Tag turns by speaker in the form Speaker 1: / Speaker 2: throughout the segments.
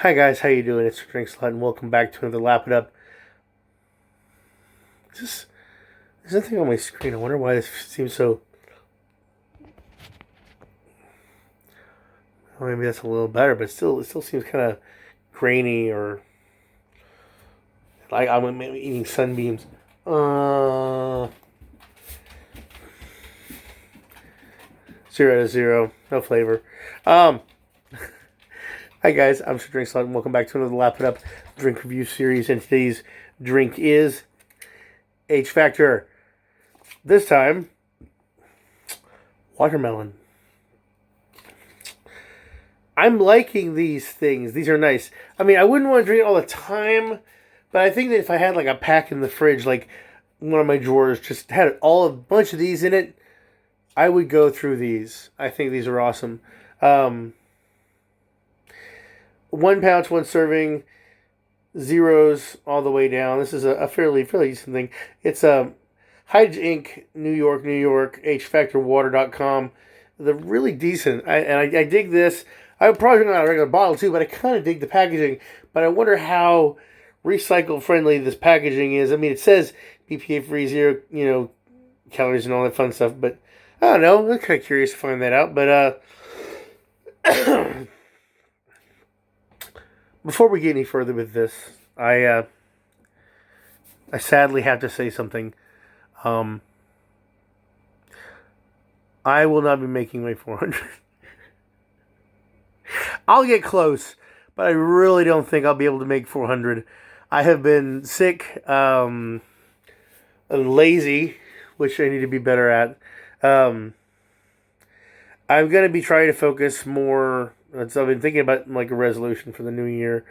Speaker 1: Hi guys, how you doing? It's Drink Slut, and welcome back to another Lap It Up. Just there's nothing on my screen. I wonder why this seems so. Well, maybe that's a little better, but still, it still seems kind of grainy or like I'm maybe eating sunbeams. Uh, 0 out of 0, no flavor. Um, Hi guys, I'm Drink Slut, and welcome back to another Lap It Up drink review series. And today's drink is HFactor. This time, Watermellon. I'm liking these things. These are nice. I mean, I wouldn't want to drink it all the time, but I think that if I had like a pack in the fridge, like one of my drawers just had a bunch of these in it, I would go through these. I think these are awesome. 1 pound, one serving, zeros all the way down. This is a fairly decent thing. It's Hydge Inc. New York, HFactorWater.com. They're really decent. I dig this. I would probably drink out of a regular bottle too, but I kind of dig the packaging. But I wonder how recycle friendly this packaging is. I mean, it says BPA free, zero, calories and all that fun stuff. But I don't know. I'm kind of curious to find that out. But before we get any further with this, I sadly have to say something. I will not be making my 400. I'll get close, but I really don't think I'll be able to make 400. I have been sick, and lazy, which I need to be better at. I'm going to be trying to focus more. So I've been thinking about like a resolution for the new year,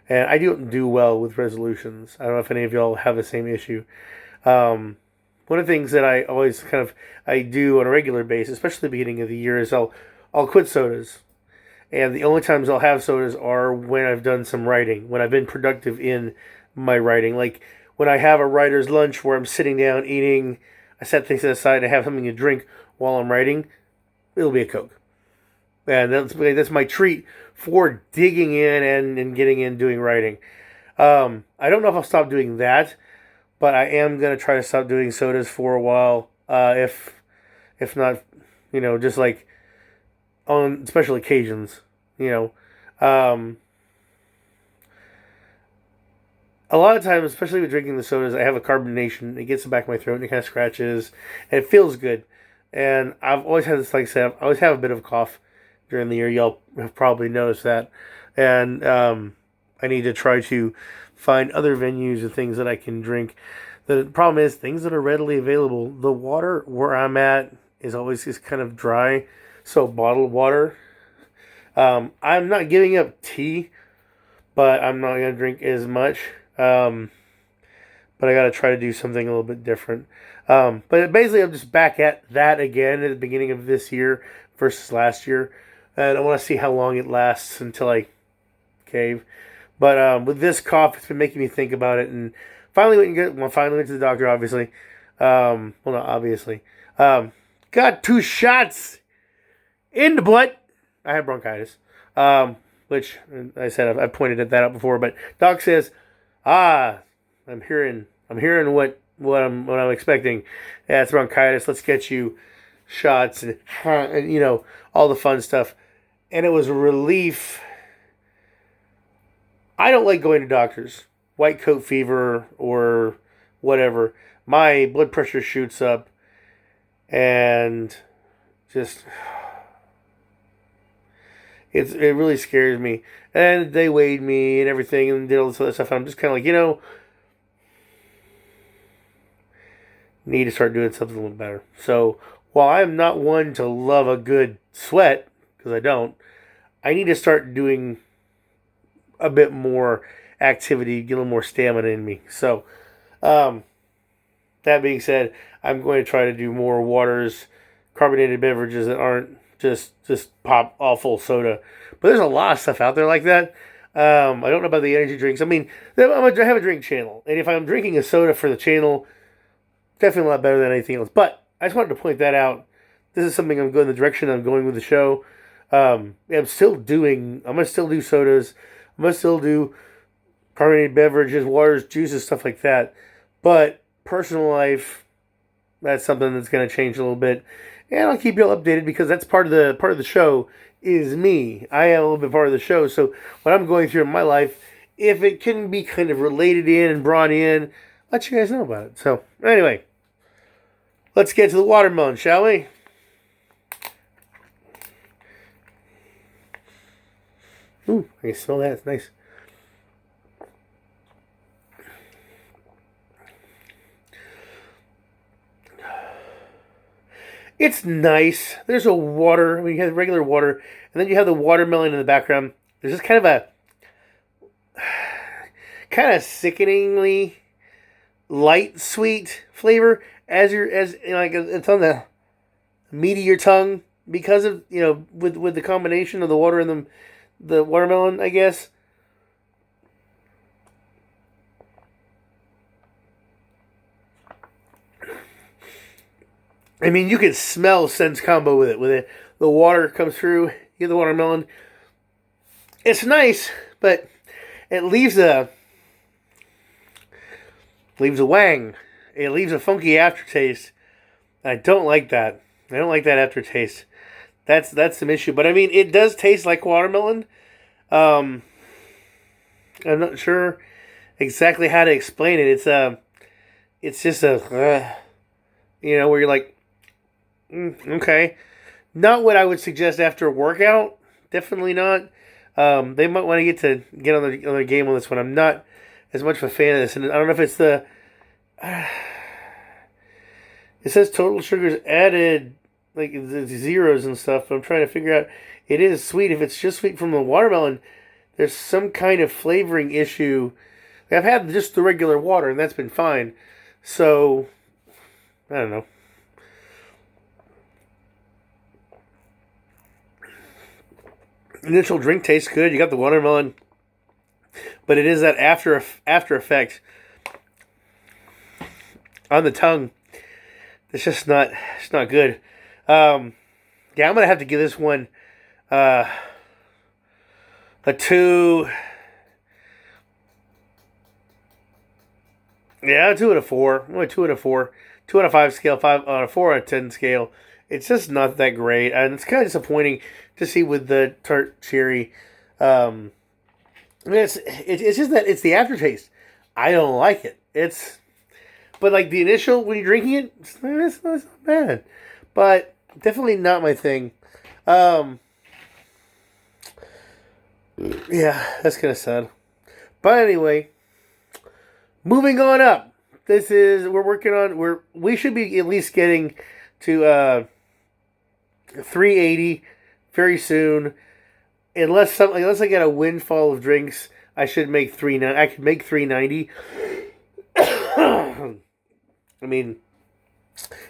Speaker 1: and I don't do well with resolutions. I don't know if any of y'all have the same issue. One of the things that I always I do on a regular basis, especially at the beginning of the year, is I'll quit sodas. And the only times I'll have sodas are when I've done some writing, when I've been productive in my writing. Like when I have a writer's lunch where I'm sitting down eating, I set things aside and I have something to drink while I'm writing, it'll be a Coke. And that's my treat for digging in and getting in doing writing. I don't know if I'll stop doing that, but I am going to try to stop doing sodas for a while. If not, just like on special occasions, a lot of times, especially with drinking the sodas, I have a carbonation. It gets in the back of my throat and it kind of scratches, and it feels good. And I've always had this, like I said, I always have a bit of a cough during the year. Y'all have probably noticed that. And I need to try to find other venues and things that I can drink. The problem is things that are readily available. The water where I'm at is always just kind of dry. So bottled water. I'm not giving up tea, but I'm not going to drink as much. But I got to try to do something a little bit different. But basically, I'm just back at that again at the beginning of this year versus last year. And I want to see how long it lasts until I cave. But with this cough, it's been making me think about it. And finally went to the doctor, obviously. Well, not obviously. Got 2 shots in the butt. I have bronchitis. Which I said I pointed at that out before. But doc says, I'm hearing what I'm expecting. Yeah, it's bronchitis. Let's get you shots and all the fun stuff. And it was a relief. I don't like going to doctors. White coat fever or whatever. My blood pressure shoots up and just it really scares me. And they weighed me and everything and did all this other stuff. And I'm just kind of like, need to start doing something a little better. So while I'm not one to love a good sweat, because I don't, I need to start doing a bit more activity, get a little more stamina in me. So, that being said, I'm going to try to do more waters, carbonated beverages that aren't just pop awful soda. But there's a lot of stuff out there like that. I don't know about the energy drinks. I mean, I have a drink channel, and if I'm drinking a soda for the channel, definitely a lot better than anything else. But I just wanted to point that out. This is something I'm going the direction I'm going with the show. I'm going to still do sodas. I'm gonna still do carbonated beverages, waters, juices, stuff like that. But personal life, that's something that's gonna change a little bit, and I'll keep you all updated because that's part of the show is me. I am a little bit part of the show, so what I'm going through in my life, if it can be kind of related in and brought in, let you guys know about it. So anyway, let's get to the watermelon, shall we? Ooh, I can smell that. It's nice. It's nice. There's a water. I mean, you have regular water, and then you have the watermelon in the background. There's just kind of sickeningly light sweet flavor as you know, like it's on the meat of your tongue because of with the combination of the water and the watermelon, I guess. I mean, you can smell Sense Combo with it. With it, the water comes through. You get the watermelon. It's nice, but it leaves a wang. It leaves a funky aftertaste. I don't like that. I don't like that aftertaste. That's some issue. But I mean, it does taste like watermelon. I'm not sure exactly how to explain it. It's just where you're like, okay, not what I would suggest after a workout. Definitely not. They might want to get on their game on this one. I'm not as much of a fan of this, and I don't know if it's the. It says total sugars added, like the zeros and stuff. But I'm trying to figure out. It is sweet. If it's just sweet from the watermelon, there's some kind of flavoring issue. I've had just the regular water, and that's been fine. So, I don't know. Initial drink tastes good. You got the watermelon, but it is that after effect on the tongue. It's not good. Yeah, I'm gonna have to give this one a 2. Yeah, a 2 and a 4. Only 2 and a 4. 2 on a 5 scale, 5 on a 4 on a 10 scale. It's just not that great, and it's kind of disappointing to see with the tart cherry. It's just that it's the aftertaste. I don't like it. But like the initial when you're drinking it, it's not bad, but definitely not my thing. Yeah, that's kind of sad. But anyway, moving on up. We should be at least getting to 380 very soon. Unless I get a windfall of drinks, I should make 390. I could make 390. I mean,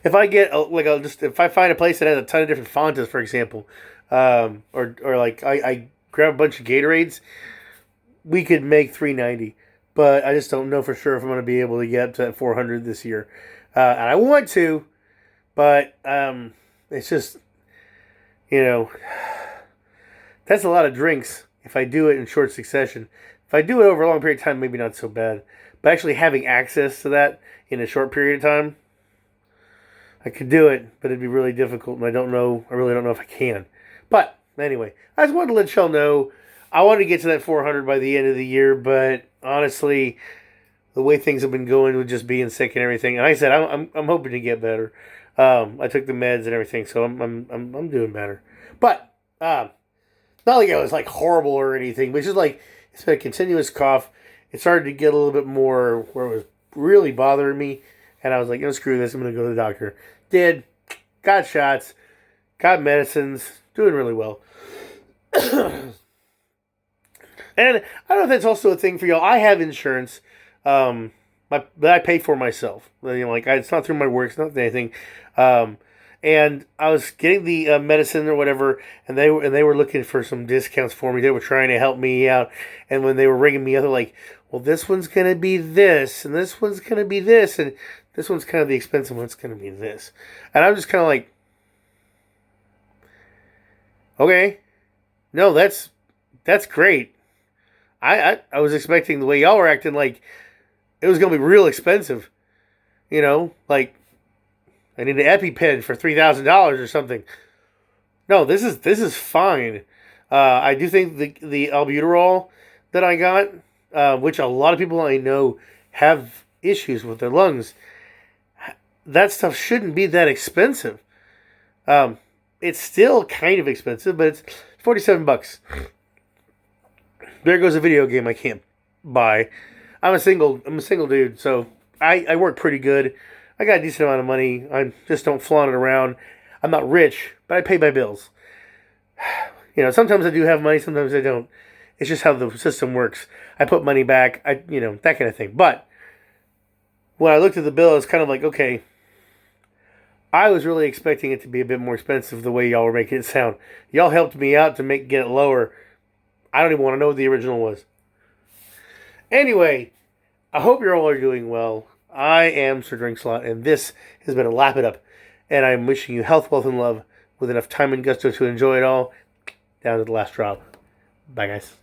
Speaker 1: if I get if I find a place that has a ton of different Fantas, for example, or like I grab a bunch of Gatorades, we could make 390. But I just don't know for sure if I'm going to be able to get up to that 400 this year. And I want to, but it's just, that's a lot of drinks if I do it in short succession. If I do it over a long period of time, maybe not so bad. But actually having access to that in a short period of time, I could do it, but it'd be really difficult, and I really don't know if I can. But anyway, I just wanted to let y'all know I wanted to get to that 400 by the end of the year, but honestly, the way things have been going with just being sick and everything, and like I said, I'm hoping to get better. I took the meds and everything, so I'm doing better. But not like it was like horrible or anything, but it's just like it's been a continuous cough. It started to get a little bit more where it was really bothering me, and I was like, screw this, I'm gonna go to the doctor. Did, got shots, got medicines, doing really well. And I don't know if that's also a thing for y'all. I have insurance that I pay for myself. It's not through my work, it's not anything. And I was getting the medicine or whatever, and they were looking for some discounts for me. They were trying to help me out. And when they were ringing me up, they're like, well, this one's going to be this, and this one's going to be this, and this one's kind of the expensive one. It's going to be this. And I'm just kind of like, okay, no, that's great. I was expecting the way y'all were acting like it was gonna be real expensive. You know, like I need an EpiPen for $3,000 or something. No, this is fine. I do think the albuterol that I got, which a lot of people I know have issues with their lungs, that stuff shouldn't be that expensive. It's still kind of expensive, but it's $47. There goes a video game I can't buy. I'm a single dude, so I work pretty good. I got a decent amount of money. I just don't flaunt it around. I'm not rich, but I pay my bills. You know, sometimes I do have money, sometimes I don't. It's just how the system works. I put money back, that kind of thing. But when I looked at the bill, it's kind of like, okay, I was really expecting it to be a bit more expensive the way y'all were making it sound. Y'all helped me out to get it lower. I don't even want to know what the original was. Anyway, I hope you all are doing well. I am Sir Drinkslot, and this has been a Lap It Up. And I'm wishing you health, wealth, and love with enough time and gusto to enjoy it all down to the last drop. Bye, guys.